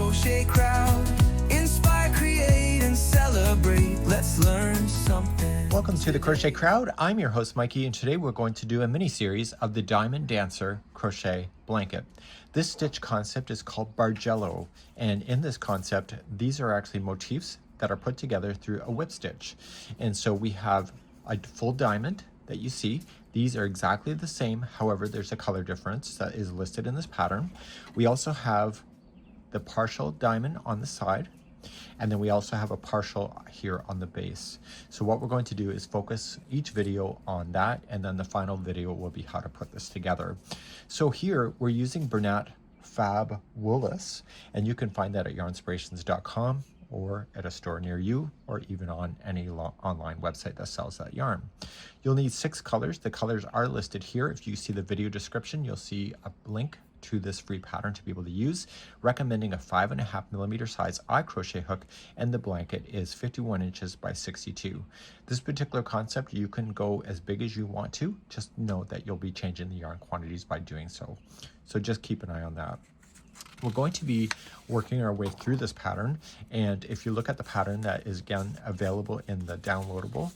crochet crowd. Inspire, create, and celebrate. Let's learn something. Welcome to the Crochet Crowd. I'm your host Mikey, and today we're going to do a mini-series of the Diamond Dancer crochet blanket. This stitch concept is called bargello, and in this concept, these are actually motifs that are put together through a whip stitch. And so we have a full diamond that you see. These are exactly the same, however, there's a color difference that is listed in this pattern. We also have the partial diamond on the side, and then we also have a partial here on the base. So what we're going to do is focus each video on that, and then the final video will be how to put this together. So here we're using Bernat Fabwoolus, and you can find that at Yarnspirations.com or at a store near you, or even on any online website that sells that yarn. You'll need 6 colors. The colors are listed here. If you see the video description, you'll see a link to this free pattern to be able to use, recommending a 5.5mm size eye crochet hook, and the blanket is 51 inches by 62. This particular concept, you can go as big as you want to. Just know that you'll be changing the yarn quantities by doing so. So just keep an eye on that. We're going to be working our way through this pattern, and if you look at the pattern that is again available in the downloadable,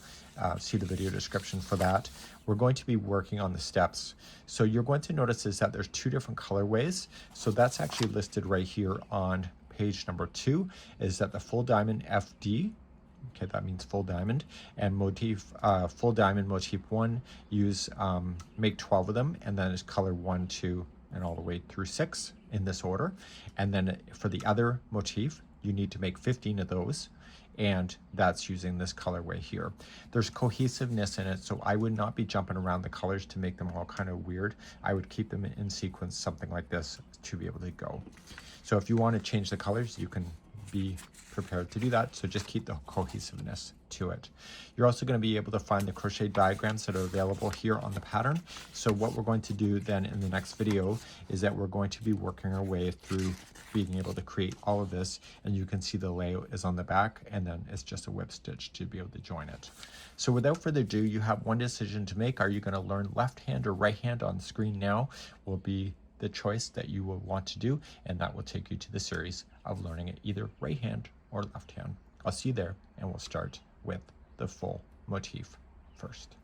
see the video description for that. We're going to be working on the steps. So you're going to notice is that there's 2 different colorways. So that's actually listed right here on page number 2, is that the full diamond FD, okay, that means full diamond, and motif, full diamond motif 1, use, make 12 of them, and then it's color 1, 2, and all the way through 6 in this order. And then for the other motif, you need to make 15 of those, and that's using this colorway here. There's cohesiveness in it, so I would not be jumping around the colors to make them all kind of weird. I would keep them in sequence, something like this, to be able to go. So if you want to change the colors, you can be prepared to do that, so just keep the cohesiveness to it. You're also going to be able to find the crochet diagrams that are available here on the pattern. So what we're going to do then in the next video is that we're going to be working our way through being able to create all of this, and you can see the layout is on the back, and then it's just a whip stitch to be able to join it. So without further ado, you have one decision to make. Are you going to learn left hand or right hand? On the screen now will be the choice that you will want to do, and that will take you to the series of learning it either right hand or left hand. I'll see you there, and we'll start with the full motif first.